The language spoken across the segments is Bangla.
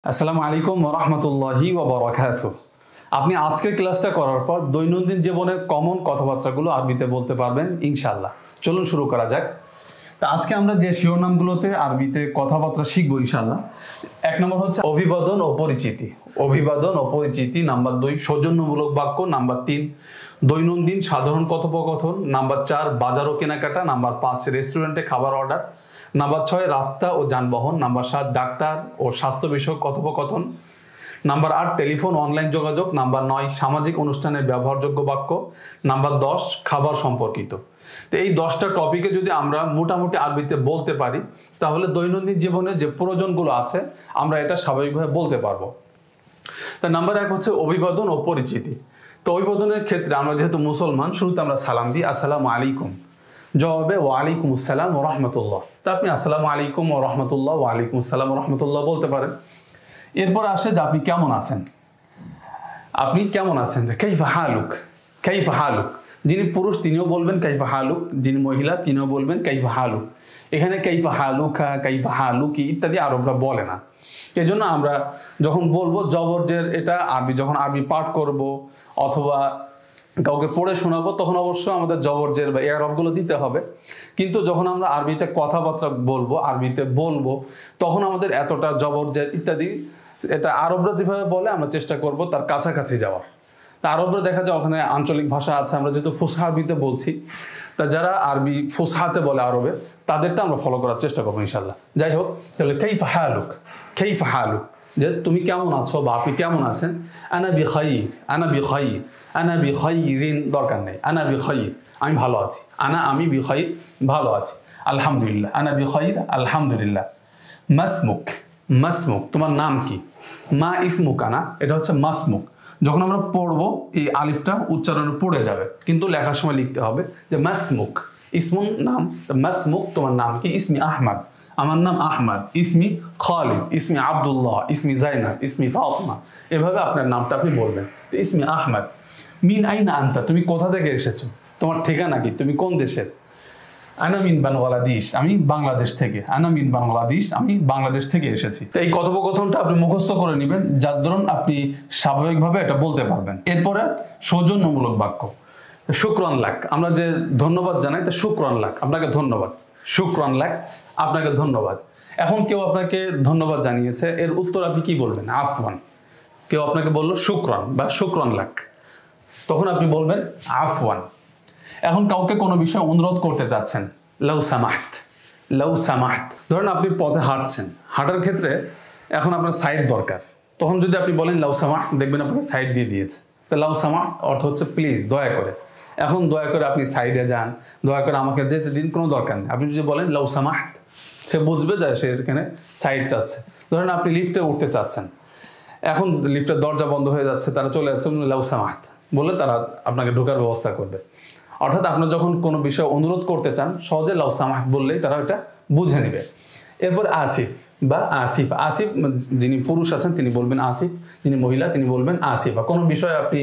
আসসালামু আলাইকুম ওয়া রাহমাতুল্লাহি ওয়া বারাকাতুহু। আপনি আজকের ক্লাসটা করার পর দৈনন্দিন জীবনের কমন কথাবার্তাগুলো আরবিতে বলতে পারবেন ইনশাআল্লাহ। চলুন শুরু করা যাক। তো আজকে আমরা যে শিরোনামগুলোতে আরবিতে কথাবার্তা শিখবো ইনশাআল্লাহ। এক নম্বর হচ্ছে অভিবাদন ও পরিচিতি। অভিবাদন ও পরিচিতি। নাম্বার 2 সৌজন্যমূলক বাক্য। নাম্বার 3 দৈনন্দিন সাধারণ কথোপকথন। নাম্বার 4 বাজার ও কেনাকাটা। নাম্বার 5 রেস্টুরেন্টে খাবার অর্ডার। নাম্বার 6 রাস্তা ও যানবাহন। নাম্বার 7 ডাক্তার ও স্বাস্থ্য বিষয়ক কথোপকথন। নাম্বার 8 টেলিফোন অনলাইন যোগাযোগ। নাম্বার 9 সামাজিক অনুষ্ঠানের ব্যবহারযোগ্য বাক্য। নাম্বার 10 খাবার সম্পর্কিত। তো এই 10টা টপিকে যদি আমরা মোটামুটি আরবিতে বলতে পারি তাহলে দৈনন্দিন জীবনে যে প্রয়োজনগুলো আছে আমরা এটা স্বাভাবিকভাবে বলতে পারবো। তা নাম্বার 1 হচ্ছে অভিবাদন ও পরিচিতি। তো অভিবাদনের ক্ষেত্রে আমরা যেহেতু মুসলমান শুরুতে আমরা সালাম দিই আসসালামু আলাইকুম, জবাবে ওয়ালাইকুম আসসালাম ওয়া রাহমাতুল্লাহ। তা আপনি আসসালামু আলাইকুম ওয়া রাহমাতুল্লাহ, ওয়ালাইকুম আসসালাম ওয়া রাহমাতুল্লাহ বলতে পারেন। এরপর আসে যে আপনি কেমন আছেন। আপনি কেমন আছেন, কাইফা হালুক, কাইফা হালুক। যিনি পুরুষ তিনিও বলবেন কাইফা হালুক, যিনি মহিলা তিনিও বলবেন কাইফা হালুক। এখানে কাইফা হালুকা, কাইফা হালুকি ইত্যাদি আরবরা বলে না। এই জন্য আমরা যখন বলবো জবরজের এটা আরবি, যখন আরবি পাঠ করব অথবা কাউকে পড়ে শোনাবো তখন অবশ্যই আমাদের জবরজের বা এয়ারবগুলো দিতে হবে। কিন্তু যখন আমরা আরবিতে কথাবার্তা বলবো, আরবিতে বলবো, তখন আমাদের এতটা জবরজের ইত্যাদি এটা আরবরা যেভাবে বলে আমরা চেষ্টা করব তার কাছাকাছি যাওয়ার। তা আরবরা দেখা যায় ওখানে আঞ্চলিক ভাষা আছে, আমরা যেহেতু ফুসহা আরবিতে বলছি, তা যারা আরবি ফুসহাতে বলে আরবে তাদেরটা আমরা ফলো করার চেষ্টা করবো ইনশাল্লাহ। যাই হোক, তাহলে কাইফা হালুক, কাইফা হালুক, যে তুমি কেমন আছো বা আপনি কেমন আছেন। আনা বিখাইর, আনা বিখাইর, আনা বিখাইরিন দরকার নেই, আনা বিখাইর আমি ভালো আছি, আনা আমি বিখাইর ভালো আছি, আলহামদুলিল্লাহ, আনা বিখাইর আলহামদুলিল্লাহ। মাসমুক, মাসমুক তোমার নাম কি। মা ইসমুক আনা, এটা হচ্ছে মাসমুক। যখন আমরা পড়বো এই আলিফটা উচ্চারণে পড়ে যাবে, কিন্তু লেখার সময় লিখতে হবে যে মাসমুক, ইসমুন নাম, মাসমুক তোমার নাম কি। ইসমি আহমদ, আমার নাম আহমদ। ইসমি খালিদ, ইসমি আব্দুল্লাহ, ইসমি জাইনাব, ইসমি ফাতিমা। এভাবে আপনার নামটা আপনি বলবেন। তো ইসমি আহমদ। মিন আইনা আনতা, তুমি কোথা থেকে এসেছো, তোমার ঠিকানা কি, তুমি কোন দেশের। আনা মিন বাংলাদেশ, আমি বাংলাদেশ থেকে। আনা মিন বাংলাদেশ, আমি বাংলাদেশ থেকে এসেছি। তো এই কথোপকথনটা আপনি মুখস্থ করে নেবেন, যার দরুন আপনি স্বাভাবিকভাবে এটা বলতে পারবেন। এরপরে সৌজন্যমূলক বাক্য। শুকরান লাক, আমরা যে ধন্যবাদ জানাই তা শুকরান লাক, আপনাকে ধন্যবাদ। শুকরান লাক, আপনাকে ধন্যবাদ। এখন কেউ আপনাকে ধন্যবাদ জানিয়েছে, এর উত্তর আপনি কি বলবেন, আফওয়ান। কেউ আপনাকে বললো শুকরান বা শুকরান লাক, তখন আপনি বলবেন আফওয়ান। এখন কাউকে কোনো বিষয়ে অনুরোধ করতে চাচ্ছেন, লাউ সামাহত, লাউ সামাহত। ধরেন আপনি পথে হাঁটছেন, হাঁটার ক্ষেত্রে এখন আপনার সাইড দরকার, তখন যদি আপনি বলেন লাউ সামাহ, দেখবেন আপনাকে সাইড দিয়ে দিয়েছে। তো লাউ সামাহ অর্থ হচ্ছে প্লিজ, দয়া করে। এখন দয়া করে আপনি সাইডে যান, দয়া করে আমাকে যেতে দিন, কোনো দরকার নেই। আপনি যদি বলেন লাউ সামাহত, সে বুঝবে যে সে সেখানে সাইড চাচ্ছে। ধরেন আপনি লিফটে উঠতে চাচ্ছেন, এখন লিফটের দরজা বন্ধ হয়ে যাচ্ছে, তারা চলে যাচ্ছে, লাউ সামাহত বলে তারা আপনাকে ঢোকার ব্যবস্থা করবে। অর্থাৎ আপনার যখন কোনো বিষয় অনুরোধ করতে চান সহজে লাউ সামাহত বললেই তারা এটা বুঝে নেবে। এরপর আসিফ বা আসিফ। আসিফ যিনি পুরুষ আছেন তিনি বলবেন আসিফ, যিনি মহিলা তিনি বলবেন আসিফা। কোনো বিষয়ে আপনি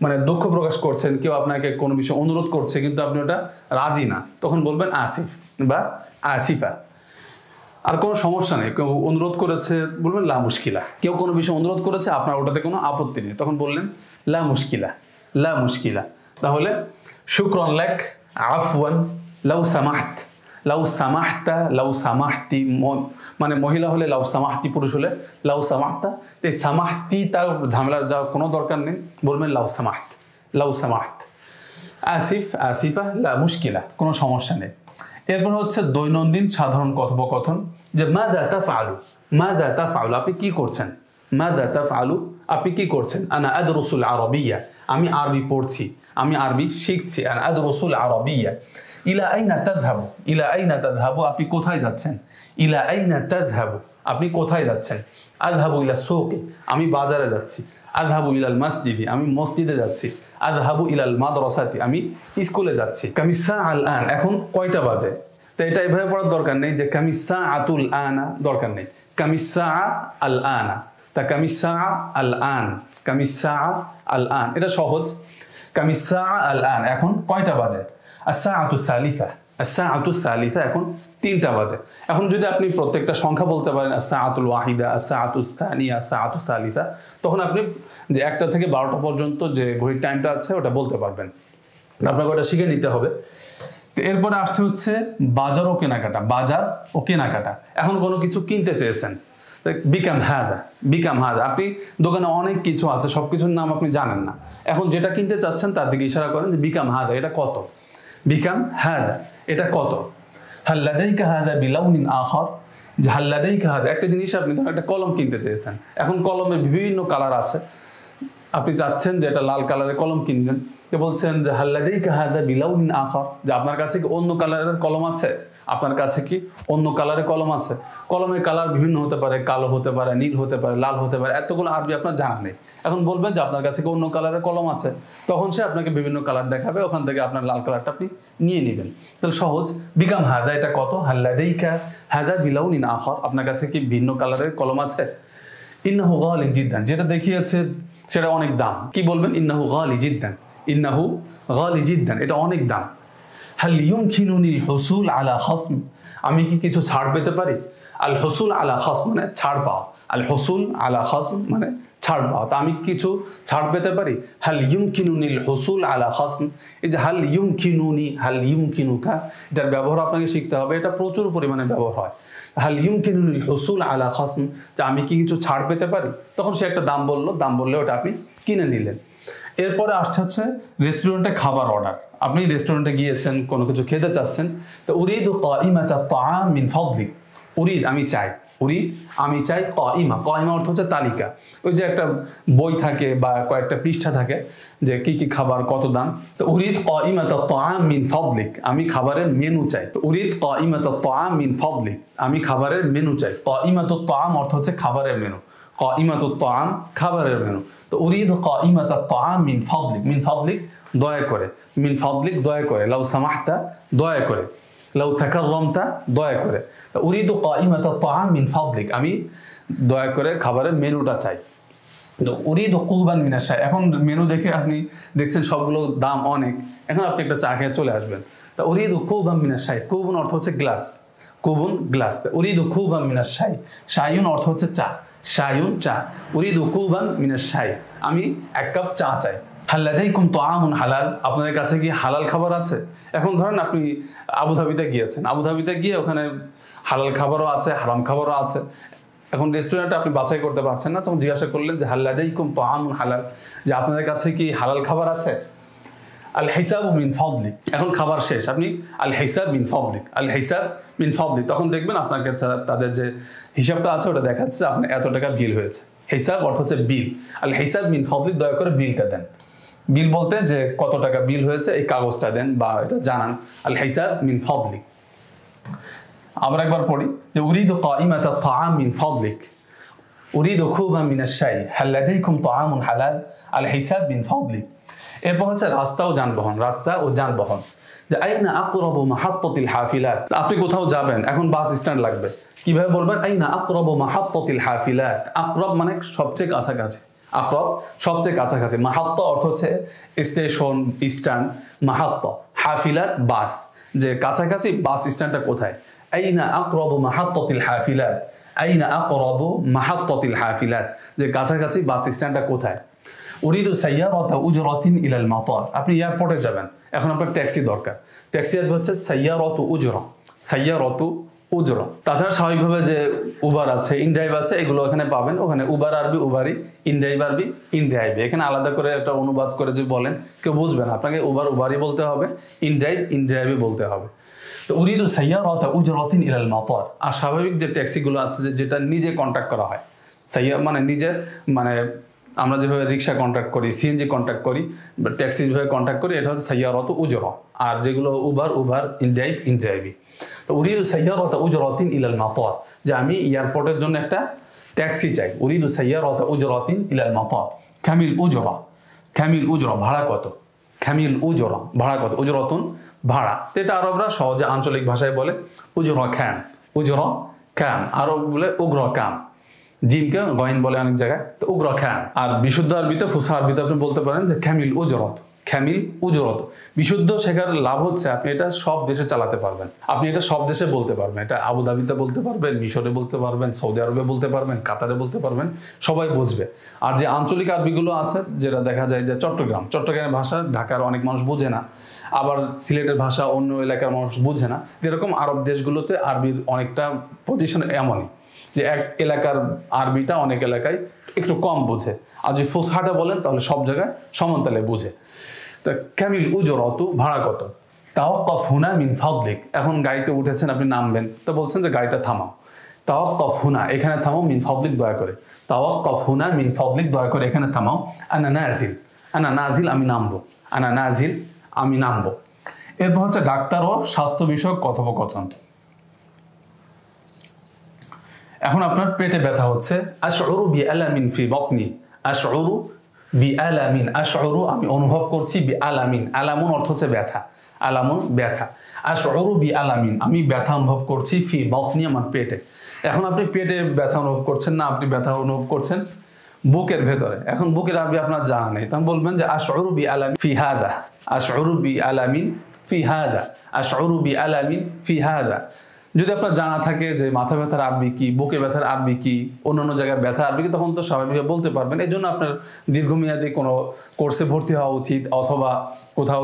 মানে দুঃখ প্রকাশ করছেন, কেউ আপনাকে কোনো বিষয় অনুরোধ করছে কিন্তু আপনি ওটা রাজি না, তখন বলবেন আসিফ বা আসিফা। আর কোনো সমস্যা নেই, কেউ অনুরোধ করেছে বলবেন লা মুশকিলা। কেউ কোনো বিষয় অনুরোধ করেছে আপনার ওটাতে কোনো আপত্তি নেই, তখন বললেন লা মুশকিলা, লা মুশকিলা। তাহলে শুকরান লাক, আফওয়ান, লাউ সামাহত, লাউ সামাহতা, লাউ সামাহতি। মানে মহিলা হলে লাউ সামাহতি, পুরুষ হলে লাউ সামাহতা। এই সামাহতি তার ঝামেলার যাওয়ার কোনো দরকার নেই, বলবেন লাউ সামাহত, লাউ সামাহত। আসিফ, আসিফা, লা মুশকিলা, কোনো সমস্যা নেই। এরপর হচ্ছে দৈনন্দিন সাধারণ কথোপকথন, যে মাযা তাফআলু, মাযা তাফআলু আপনি কি করছেন। মাযা তাফআলু আপনি কি করছেন। আনা আদরুসুল আরাবিয়া, আমি আরবি পড়ছি, আমি আরবি শিখছি। আনা আদরুসুল আরাবিয়া। ইলা আইনা তাযহাবু, ইলা আইনা তাযহাবু আপনি কোথায় যাচ্ছেন। ইলা আইনা তাযহাবু আপনি কোথায় যাচ্ছেন। আযহাবু ইলা সুকি আমি বাজারে যাচ্ছি। আযহাবু ইলাল মসজিদি আমি মসজিদে যাচ্ছি। আযহাবু ইলাল মাদ্রাসাতি আমি স্কুলে যাচ্ছি। কামিসা আল আন এখন কয়টা বাজে। তো এটা এভাবে পড়ার দরকার নেই যে কামিসা আতুল আনা, দরকার নেই। কামিসা আল আনা, তা কামিসা আল আন, কামিসা আল আন এটা সহজ। কামিসা আল আন এখন কয়টা বাজে। আসসাআতু সালিসা, আস-সাআতুস সালিসা এখন 3টা বাজে। এখন যদি আপনি প্রত্যেকটা সংখ্যা বলতে পারেন আস-সাআতুল ওয়াহিদা, আস-সাআতুস সানিয়া, আস-সাআতুস সালিসা, তখন আপনি যে 1টা থেকে 12টা পর্যন্ত যে ঘড়ির টাইমটা আছে ওটা বলতে পারবেন। আপনাকে ওটা শিখে নিতে হবে। এরপরে আসছে হচ্ছে বাজার ও কেনাকাটা। বাজার ও কেনাকাটা, এখন কোনো কিছু কিনতে চেয়েছেন, বিকাম হাদা, বিকাম হাদা। আপনি দোকানে অনেক কিছু আছে, সব কিছুর নাম আপনি জানেন না, এখন যেটা কিনতে চাচ্ছেন তার দিকে ইশারা করেন যে বিকাম হাদা, এটা কত, বিকাম হাদা, এটা কত। হাল লাদাইকা হাদা বিলাউনিন আখার, যে হাল লাদাইকা হাদা, একটা জিনিস আপনি ধরেন একটা কলম কিনতে চেয়েছেন, এখন কলমের বিভিন্ন কালার আছে, আপনি চাচ্ছেন যে এটা লাল কালারের কলম কিনবেন, বলছেন যে হাল লাদাইকা হাদা বিলাউনিন আখার, যে আপনার কাছে কি অন্য কালারের কলম আছে, আপনার কাছে কি অন্য কালারের কলম আছে। কলমের কালার বিভিন্ন হতে পারে, কালো হতে পারে, নীল হতে পারে, লাল হতে পারে, এতগুলো আরবি আপনার জানা নেই। এখন বলবেন যে আপনার কাছে কি অন্য কালারের কলম আছে, তখন সে আপনাকে বিভিন্ন কালার দেখাবে, ওখান থেকে আপনার লাল কালারটা আপনি নিয়ে নেবেন। তাহলে সহজ, বিকাম হাদা, এটা কত, হাল লাদাইকা হাদা বিলাউনিন আখার, আপনার কাছে কি ভিন্ন কালারের কলম আছে। ইন্নাহু গালি জিদ্দান, যেটা দেখিয়েছে সেটা অনেক দাম, কি বলবেন, ইন্নাহু গালি জিদ্দান, ইন্নাহু গালি জিদ্দান, এটা অনেক দাম। হাল ইউমকিনুনিল হুসুল আলা খাসম, আমি কি কিছু ছাড় পেতে পারি। আল হুসুল আলা খাসম মানে ছাড় পাওয়া, আল হুসুল আলা খাসম মানে ছাড় পাওয়া, তা আমি কিছু ছাড় পেতে পারি। হাল ইউমকিনুনিল হুসুল আলা খাসম, এই যে হাল ইউমকিনুনি, হাল ইউমকিনুকা, এটার ব্যবহার আপনাকে শিখতে হবে, এটা প্রচুর পরিমাণে ব্যবহার হয়। হাল ইউমকিনুনিল হুসুল আলা খাসম, যে আমি কি কিছু ছাড় পেতে পারি, তখন সে একটা দাম বললো, দাম বললে ওটা আপনি কিনে নিলেন। এরপরে আসছে হচ্ছে রেস্টুরেন্টে খাবার অর্ডার। আপনি রেস্টুরেন্টে গিয়েছেন, কোনো কিছু খেতে চাচ্ছেন, তো উরিদু কাইমাতাত তাআম মিন ফাদলিক, উরিদ আমি চাই, উরিদ আমি চাই, কাইমা, কাইমা অর্থ হচ্ছে তালিকা, ওই যে একটা বই থাকে বা কয়েকটা পৃষ্ঠা থাকে যে কি কি খাবার কত দাম, তো উরিদ কাইমাতাত তাআম মিন ফাদলিক, আমি খাবারের মেনু চাই। তো উরিদ কাইমাতাত তাআম মিন ফাদলিক, আমি খাবারের মেনু চাই। কাইমাতুত তাআম অর্থ হচ্ছে খাবারের মেনু, কাইমাতুত তাআম খাবারের মেনু। তো উরিদু কাইমাতাত তাআম মিন ফাদলিক, মিন ফাদলিক দয়া করে, মিন ফাদলিক দয়া করে, লাউ সামাহতা দয়া করে, লাউ তাকাররামতা দয়া করে। তো উরিদু কাইমাতাত তাআম মিন ফাদলিক, আমি দয়া করে খাবারের মেনুটা চাই। তো উরিদু কুবান মিনাশ শাই, এখন মেনু দেখে আপনি দেখছেন সবগুলো দাম অনেক, এখন আপনি একটা চা খেয়ে চলে আসবেন। তো উরিদু কুবান মিনাশ শাই, কুবুন অর্থ হচ্ছে গ্লাস, কুবুন গ্লাস, উরিদু কুবান মিনাশ শাই, শাইউন অর্থ হচ্ছে চা, শাইউন চা, উরিদু কুবান মিনাশ শাই, আমি এক কাপ চা চাই। হাল লাদাইকুম তাআমুন হালাল, আপনাদের কাছে কি হালাল খাবার আছে। এখন ধরেন আপনি আবুধাবিতে গিয়েছেন, আবুধাবিতে গিয়ে ওখানে হালাল খাবারও আছে, হারাম খাবারও আছে, এখন রেস্টুরেন্টে আপনি বাছাই করতে পারছেন না, তখন জিজ্ঞাসা করলেন যে হাল লাদাইকুম তাআমুন হালাল, যে আপনাদের কাছে কি হালাল খাবার আছে। আল হিসাব মিন ফাদলিক, এখন খাবার শেষ, আপনি আল হিসাব মিন ফাদলিক, আল হিসাব মিন ফাদলিক, তখন দেখবেন আপনাকে তাদের যে হিসাবটা আছে ওটা দেখাচ্ছে আপনার এত টাকা বিল হয়েছে। হিসাব অর্থ হচ্ছে বিল, আল হিসাব মিন ফাদলিক, দয়া করে বিলটা দেন। বিল বলতে যে কত টাকা বিল হয়েছে এই কাগজটা দেন বা এটা জানান, আল হিসাব মিন ফাদলিক। আবার একবার পড়ি, যে উরিদু কাইমাতাত তাআম মিন ফাদলিক, উরিদু খুবান মিনাশ শাই, হাল লাদাইকুম তাআমুন হালাল, আল হিসাব মিন ফাদলিক। এরপর হচ্ছে রাস্তা ও যানবাহন, রাস্তা ও যানবাহন, যে আইনা আকরাবু মাহাত্তাতিল হাফিলাত, আপনি কোথাও যাবেন, এখন বাস স্ট্যান্ড লাগবে, কিভাবে বলবেন, আইনা আকরাবু মাহাত্তাতিল হাফিলাত, আকরাব মানে সবচেয়ে কাছাকাছি, আকরাব সবচেয়ে কাছাকাছি, মাহাত্তা অর্থ হচ্ছে স্টেশন, স্ট্যান্ড, মাহাত্তা, হাফিলাত বাস, যে কাছাকাছি বাস স্ট্যান্ডটা কোথায়। আইনা আকরাবু মাহাত্তাতিল হাফিলাত, আইনা আকরাবু মাহাত্তাতিল হাফিলাত, যে কাছাকাছি বাস স্ট্যান্ডটা কোথায়। উরিদু সাইয়ারাতা উজরাতিন ইলাল মাতার, আপনি এয়ারপোর্টে যাবেন, এখন আপনার ট্যাক্সি দরকার, ট্যাক্সি আসবে হচ্ছে সাইয়ারাতু উজরা, সাইয়ারাতু উজরা। তাছাড়া স্বাভাবিকভাবে যে উবার আছে, ইনড্রাইভ আছে, এগুলো এখানে পাবেন, ওখানে উবার আরবি উবারি, ইনড্রাইভ আরবি ইনড্রাইভ, এখানে আলাদা করে একটা অনুবাদ করে যদি বলেন কেউ বুঝবেন, আপনাকে উবার উবারি বলতে হবে, ইনড্রাইভ ইনড্রাইভই বলতে হবে। তো উরিদু সাইয়ারাতা উজরাতিন ইলাল মাতার, আর স্বাভাবিক যে ট্যাক্সিগুলো আছে যেটা নিজে কন্ট্যাক্ট করা হয়, সাইয়া মানে নিজে, মানে আমরা যেভাবে রিক্সা কন্ট্যাক্ট করি, সিএনজি কন্ট্যাক্ট করি, ট্যাক্সি যেভাবে কন্ট্যাক্ট করি, এটা হচ্ছে সাইয়ারাতু উজরা, আর যেগুলো উবার উবার ইনড্রাইভ ইনড্রাইভি। তো উরিদু সাইয়ারাতা উজরাতিন ইলাল মাতার, যে আমি এয়ারপোর্টের জন্য একটা ট্যাক্সি চাই, উরিদু সাইয়ারাতা উজরাতিন ইলাল মাতার। কামিল উজরা, কামিল উজরা ভাড়া কত, কামিল উজরা ভাড়া কত, উজরাতুন ভাড়া, তো এটা আরবরা সহজে আঞ্চলিক ভাষায় বলে উজরা খান, উজরা খান, আরব বলে উগ্র কাম, জিমকে গয়েন বলে অনেক জায়গায়, তো উগ্র খান। আর বিশুদ্ধ আরবিতে ফুসা আরবিতে আপনি বলতে পারেন যে কামিল উজরত, ক্যামিল উজরত। বিশুদ্ধ শেখার লাভ হচ্ছে আপনি এটা সব দেশে চালাতে পারবেন, আপনি এটা সব দেশে বলতে পারবেন। এটা আবুধাবিতে বলতে পারবেন, মিশরে বলতে পারবেন, সৌদি আরবে বলতে পারবেন, কাতারে বলতে পারবেন, সবাই বুঝবে। আর যে আঞ্চলিক আরবিগুলো আছে যেটা দেখা যায় যে চট্টগ্রামের ভাষা ঢাকার অনেক মানুষ বোঝে না, আবার সিলেটের ভাষা অন্য এলাকার মানুষ বুঝে না। যেরকম আরব দেশগুলোতে আরবির অনেকটা পজিশন এমনই যে এক এলাকার আরবিটা অনেক এলাকায় একটু কম বুঝে, আর যদি ফুসহাটা বলেন তাহলে সব জায়গায় সমানতালে বুঝে। তা ক্যামিল উজরতু, ভাড়া কত? তাওয়াক্কাফ হুনা মিন ফাদলিক, এখন গাড়িতে উঠেছেন, আপনি নামবেন, তো বলছেন যে গাড়িটা থামাও। তাওয়াক্কাফ হুনা, এখানে থামাও, মিন ফাদলিক দয়া করে। তাওয়াক্কাফ হুনা মিন ফাদলিক, দয়া করে এখানে থামাও। আনা নাজিল, আমি নামবো। আনা নাজিল, আমি নামবো। এরপর হচ্ছে ডাক্তার ও স্বাস্থ্য বিষয়ক কথোপকথন। এখন আপনার পেটে ব্যথা হচ্ছে, আশউরু বিআলামিন ফি বাতনি। আশউরু বিআলামিন, আশউরু আমি অনুভব করছি, বিআলামিন, আলামুন অর্থ হচ্ছে ব্যথা, আলামুন ব্যথা। আশউরু বিআলামিন, আমি ব্যথা অনুভব করছি, ফি বাতনি আমার পেটে। এখন আপনি পেটে ব্যথা অনুভব করছেন না, আপনি ব্যথা অনুভব করছেন বুকের ভেতরে। এখন বুকের আরবি আপনার জানা নেই, তখন বলবেন যে আশউরু বিআলামিন ফি হাদা। আশউরু বিআলামিন ফি হাদা, আশউরু বিআলামিন ফি হাদা। যদি আপনার জানা থাকে যে মাথা ব্যথার আরবি কি, বুকে ব্যথার আরবি কি, অন্যান্য জায়গায় ব্যথা আরবি কি, তখন তো স্বাভাবিকভাবে বলতে পারবেন। এই জন্য আপনার দীর্ঘমেয়াদী কোনো কোর্সে ভর্তি হওয়া উচিত, অথবা কোথাও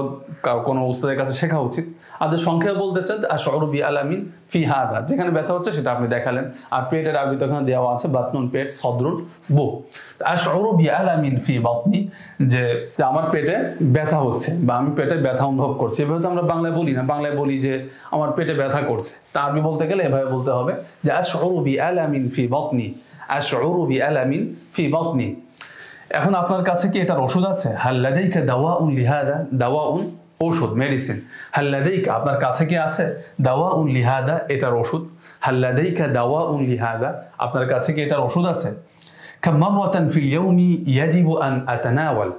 কোনো উস্তাদের কাছে শেখা উচিত। আর যে সংখ্যায় বলতে চান আশউরু বিআলামিন ফি হাদা, যেখানে ব্যথা হচ্ছে সেটা আপনি দেখালেন। আর পেটের আরবি তো এখানে দেওয়া আছে, বাতনুন পেট, সদরুন বুক। আশউরু বিআলামিন ফি বাতনি, যে আমার পেটে ব্যথা হচ্ছে বা আমি পেটে ব্যথা অনুভব করছি। এভাবে তো আমরা বাংলায় বলি না, বাংলায় বলি যে আমার পেটে ব্যথা করছে। তা আরবি বলতে গেলে এভাবে বলতে হবে যে আশউরু বিআলামিন ফি বাতনি, আশউরু বিআলামিন ফি বাতনি। এখন আপনার কাছে কি এটার ওষুধ আছে? হাল লাদাইকা দাওয়াউন লিহাদা, দাওয়াউন ওষুধ, মেডিসিন। হাল লাদাইকা আপনার কাছে কি আছে? দাওয়াউন লিহাদা, এটার ওষুধ। হাল লাদাইকা দাওয়াউন লিহাদা, আপনার কাছে কি এটার ওষুধ আছে? কাম মাররাতান ফিল ইয়াউমি ইয়াজিবু আন আতানাওয়াল।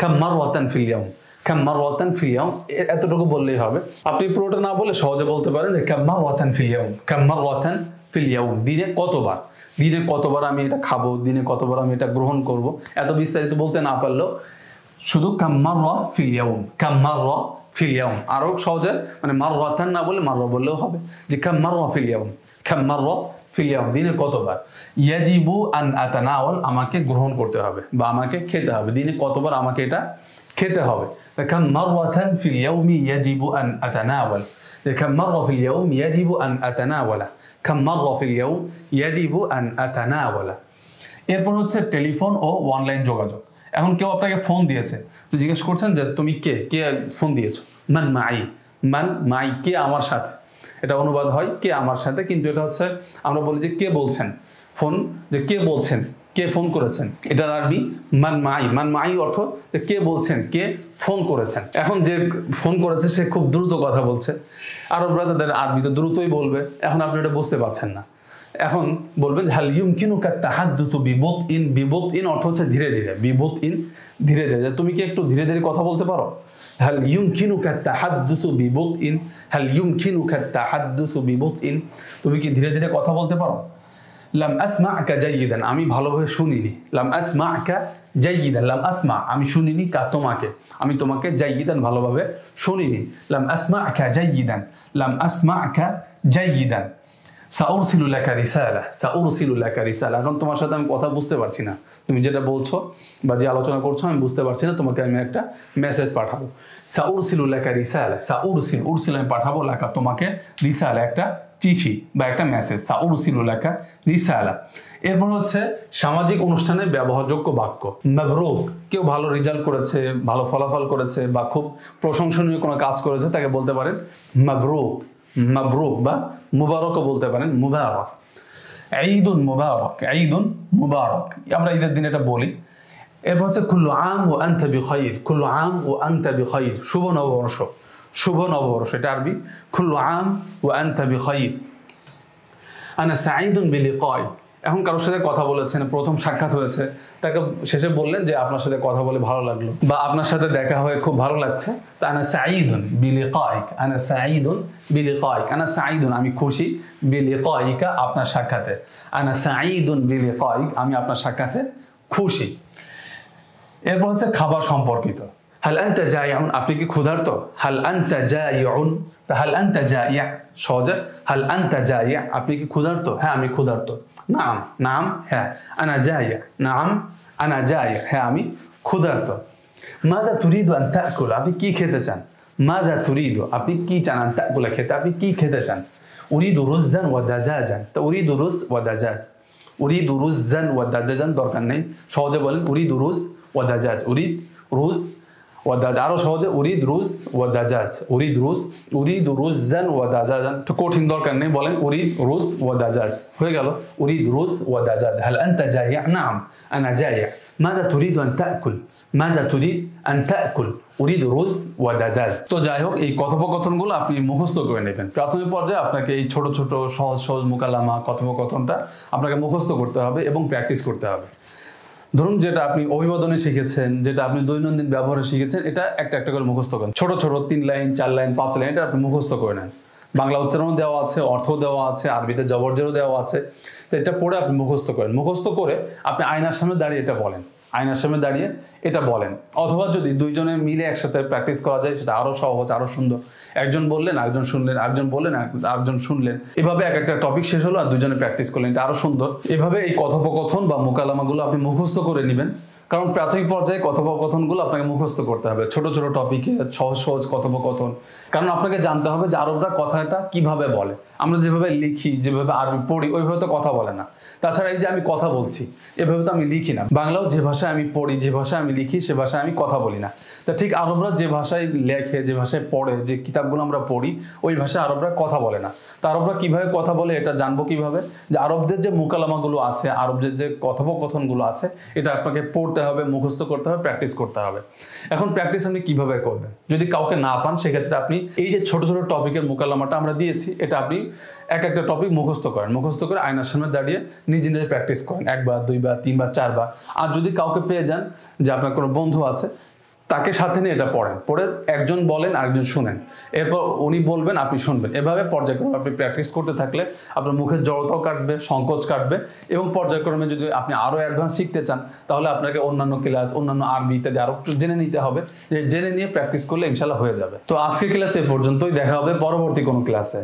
কাম মাররাতান ফিল ইয়াউম, কাম মাররাতান ফিল ইয়াউম, এতটুকু বললেই হবে। আপনি পুরোটা না বলে সহজে বলতে পারেন যে কাম মাররাতান ফিল ইয়াউম, কাম মাররাতান ফিল ইয়াউম, দিনে কতবার, দিনে কতবার আমি এটা খাবো, দিনে কতবার আমি এটা গ্রহণ করব। এত বিস্তারিত বলতে না পারলেও শুধু কাম মাররা ফিল ইয়াউম, কাম মাররা ফিল ইয়াউম, আরো সহজে মানে মাররাতান না বলে মাররা বললেও হবে, যে কাম মাররা ফিল ইয়াউম, কাম মাররা ফিল ইয়াউম, দিনে কতবার। ইয়াজিবু আন আতানাওয়াল, আমাকে গ্রহণ করতে হবে বা আমাকে খেতে হবে, দিনে কতবার আমাকে এটা খেতে হবে। কাম মাররাতান ফিল ইয়াউমি ইয়াজিবু আন আতানাওয়াল, কাম মাররা ফিল ইয়াউম ইয়াজিবু আন আতানাওয়ালা, কাম মাররা ফিল ইয়াউম ইয়াজিবু আন আতানাওয়ালা। এরপর হচ্ছে টেলিফোন ও অনলাইন যোগাযোগ। এখন কেউ আপনাকে ফোন দিয়েছে, তো জিজ্ঞেস করছেন যে তুমি কে, কে ফোন দিয়েছো? মান মাই, মান মাই, কে আমার সাথে। এটা অনুবাদ হয় কে আমার সাথে, কিন্তু এটা হচ্ছে আমরা বলি যে কে বলছেন, ফোন যে কে বলছেন, কে ফোন করেছেন, এটার আরবি মান মাই। মান মাই অর্থ যে কে বলছেন, কে ফোন করেছেন। এখন যে ফোন করেছে সে খুব দ্রুত কথা বলছে, আরবরা তাদের আরবিতে দ্রুতই বলবে। এখন আপনি এটা বুঝতে পারছেন না, এখন বলবেন হাল ইউমকিনুকা তাহাদ্দুসু বিবতইন। বিবতইন অর্থ হচ্ছে ধীরে ধীরে, বিবতইন ধীরে ধীরে। তুমি কি একটু ধীরে ধীরে কথা বলতে পারো? হাল ইউমকিনুকা তাহাদ্দুসু বিবতইন, হাল ইউমকিনুকা তাহাদ্দুসু বিবতইন, তুমি কি ধীরে ধীরে কথা বলতে পারো? লাম আসমা'কা জাইয়িদান, আমি ভালোভাবে শুনিনি। লাম আসমা'কা জাইয়িদান, লাম আসমা আমি শুনিনি, কা তোমাকে, আমি তোমাকে, জাইয়িদান ভালোভাবে শুনিনি। লাম আসমা'কা জাইয়িদান, লাম আসমা'কা জাইয়িদান। সাউরসিলু লাকা রিসালা, সাউরসিলু লাকা রিসালা। এখন তোমার সাথে আমি কথা বুঝতে পারছি না, তুমি যেটা বলছো বা যে আলোচনা করছো আমি বুঝতে পারছি না, তোমাকে আমি একটা মেসেজ পাঠাবো। সাউরসিলু লাকা রিসালা, সাউরসিল, উরসিল আমি পাঠাবো, লাকা তোমাকে, রিসালা একটা চিঠি বা একটা মেসেজ, সাউরসিলু লাকা রিসালা। এরপর হচ্ছে সামাজিক অনুষ্ঠানে ব্যবহারযোগ্য বাক্য। মাবরুক, কেউ ভালো রেজাল্ট করেছে, ভালো ফলাফল করেছে বা খুব প্রশংসনীয় কোনো কাজ করেছে, তাকে বলতে পারেন মাবরুক। মাবরুক বা মুবারকও বলতে পারেন, মুবারক। ঈদুন মুবারক, ঈদুন মুবারক, আমরা ঈদের দিন এটা বলি। এরপর হচ্ছে কুল্লু আম ওয়া আনতা বিখাইর, কুল্লু আম ওয়া আনতা বিখাইর, শুভ নববর্ষ, শুভ নববর্ষ, এটা আরবি কুল্লু আম ওয়া আনতা বিখাইর। আনা সাঈদুন বিলিকাই, এখন কারোর সাথে কথা বলেছেন, প্রথম সাক্ষাৎ হয়েছে, তাকে শেষে বললেন যে আপনার সাথে কথা বলে ভালো লাগলো বা আপনার সাথে দেখা হয়ে খুব ভালো লাগছে। তা আনা সাঈদুন বিলিকাইক, আনা সাঈদুন বিলিকাইক, আনা সাঈদুন আমি খুশি, বিলিকাইকা আপনার সাক্ষাতে, আনা সাঈদুন বিলিকাইক আমি আপনার সাক্ষাতে খুশি। এরপর হচ্ছে খাবার সম্পর্কিত। হাল আনতা জাইউন, আপনি কি ক্ষুধার্ত? হাল আনতা জাইউন, তা হাল আনতা জাইয়া সহজে হাল আনতা জাইয়া, আপনি কি ক্ষুধার্ত? হ্যাঁ আমি ক্ষুধার্ত। নাম, নাম হ্যাঁ, আনা জাইয়া, নাম আনা জাইয়া, হ্যাঁ আমি ক্ষুধার্ত। মাদা তুরিদু আন তাকুল, আপনি কি খেতে চান? মাদা তুরিদু, আপনি কি চান? আন তাকুল খেতে, আপনি কি খেতে চান? উরিদু রুজ্জান ওয়া দাজাজান, তো উরিদু রুজ ওয়া দাজাজ, উরিদু রুজ্জান ওয়া দাজাজান দরকার নেই, সহজে বলেন উরিদু রুজ ওয়া দাজাজ, উরিদ রুজ ওয়া দাজ, আরো সহজে উরিদ রুজ ওয়া দাজাজ, উরিদ রুজ, উরিদু রুজ্জান ওয়া দাজাজান, তো কঠিন দরকার নেই, বলেন উরিদ রুজ ওয়া দাজাজ, হয়ে গেল উরিদ রুজ ওয়া দাজাজ। হাল আনতা জাইয়া, নাম আনা জাইয়া। মাদা তুরিদু আন তাকুল, মাদা তুরিদ আন তাকুল, উরিদ রুজ ওয়া দাজাজ। তো যাই হোক, এই কথোপকথনগুলো আপনি মুখস্থ করে নেবেন। প্রাথমিক পর্যায়ে আপনাকে এই ছোট ছোট সহজ সহজ মুকালামা কথোপকথনটা আপনাকে মুখস্থ করতে হবে এবং প্র্যাকটিস করতে হবে। ধরুন যেটা আপনি অভিবাদনে শিখেছেন, যেটা আপনি দৈনন্দিন ব্যবহারে শিখেছেন, এটা একটা একটা করে মুখস্থ করেন। ছোট ছোট 3 লাইন 4 লাইন 5 লাইন এটা আপনি মুখস্থ করে নেন। বাংলা উচ্চারণ দেওয়া আছে, অর্থ দেওয়া আছে, আরবিতে জবরজেরও দেওয়া আছে। তো এটা পড়ে আপনি মুখস্থ করেন। মুখস্থ করে আপনি আয়নার সামনে দাঁড়িয়ে এটা বলেন, আয়নার সামনে দাঁড়িয়ে এটা বলেন। অথবা যদি দুইজনে মিলে একসাথে প্র্যাকটিস করা যায় সেটা আরো সহজ, আরো সুন্দর। একজন বললেন আরেকজন শুনলেন, আরেকজন বললেন আরেকজন শুনলেন, এভাবে এক একটা টপিক শেষ হলো আর দুজনে প্র্যাকটিস করলেন, এটা আরো সুন্দর। এভাবে এই কথোপকথন বা মোকালামাগুলো আপনি মুখস্থ করে নেবেন। কারণ প্রাথমিক পর্যায়ে কথোপকথনগুলো আপনাকে মুখস্থ করতে হবে, ছোট ছোট টপিকে সহজ সহজ কথোপকথন। কারণ আপনাকে জানতে হবে যে আরবরা কথাটা কিভাবে বলে। আমরা যেভাবে লিখি, যেভাবে আরবি পড়ি, ওইভাবে তো কথা বলে না। তাছাড়া এই যে আমি কথা বলছি, এভাবে তো আমি লিখি না। বাংলাও যে ভাষায় আমি পড়ি, যে ভাষায় আমি লিখি, সে ভাষায় আমি কথা বলি না। তা ঠিক আরবরা যে ভাষায় লেখে, যে ভাষায় পড়ে, যে কিতাবগুলো আমরা পড়ি, ওই ভাষায় আরবরা কথা বলে না। তা আরবরা কিভাবে কথা বলে এটা জানবো কিভাবে? যে আরবদের যে মোকালামাগুলো আছে, আরবদের যে কথোপকথনগুলো আছে, এটা আপনাকে পড়তে হবে, মুখস্থ করতে হবে, প্র্যাকটিস করতে হবে। এখন প্র্যাকটিস আপনি কিভাবে করবেন? যদি কাউকে না পান, সেক্ষেত্রে আপনি এই যে ছোট ছোট টপিকের মোকালামাটা আমরা দিয়েছি, এটা আপনি এক একটা টপিক মুখস্থ করেন। মুখস্থ করে আয়নার সামনে দাঁড়িয়ে নিজে নিজে প্র্যাকটিস করেন, 1 বার 2 বার 3 বার 4 বার। আর যদি কাউকে পেয়ে যান যে আপনার কোনো বন্ধু আছে, তাকে সাথে নিয়ে এটা পড়েন, পড়ে একজন বলেন আরেকজন শুনেন, এরপর উনি বলবেন আপনি শুনবেন। এভাবে পর্যায়ক্রমে আপনি প্র্যাকটিস করতে থাকলে আপনার মুখের জড়তাও কাটবে, সংকোচ কাটবে, এবং পর্যায়ক্রমে যদি আপনি আরো অ্যাডভান্স শিখতে চান, তাহলে আপনাকে অন্যান্য ক্লাস, অন্যান্য আরবি ইত্যাদি আরো জেনে নিতে হবে। যে জেনে নিয়ে প্র্যাকটিস করলে ইনশাল্লাহ হয়ে যাবে। তো আজকের ক্লাস এ পর্যন্তই, দেখা হবে পরবর্তী কোনো ক্লাসে।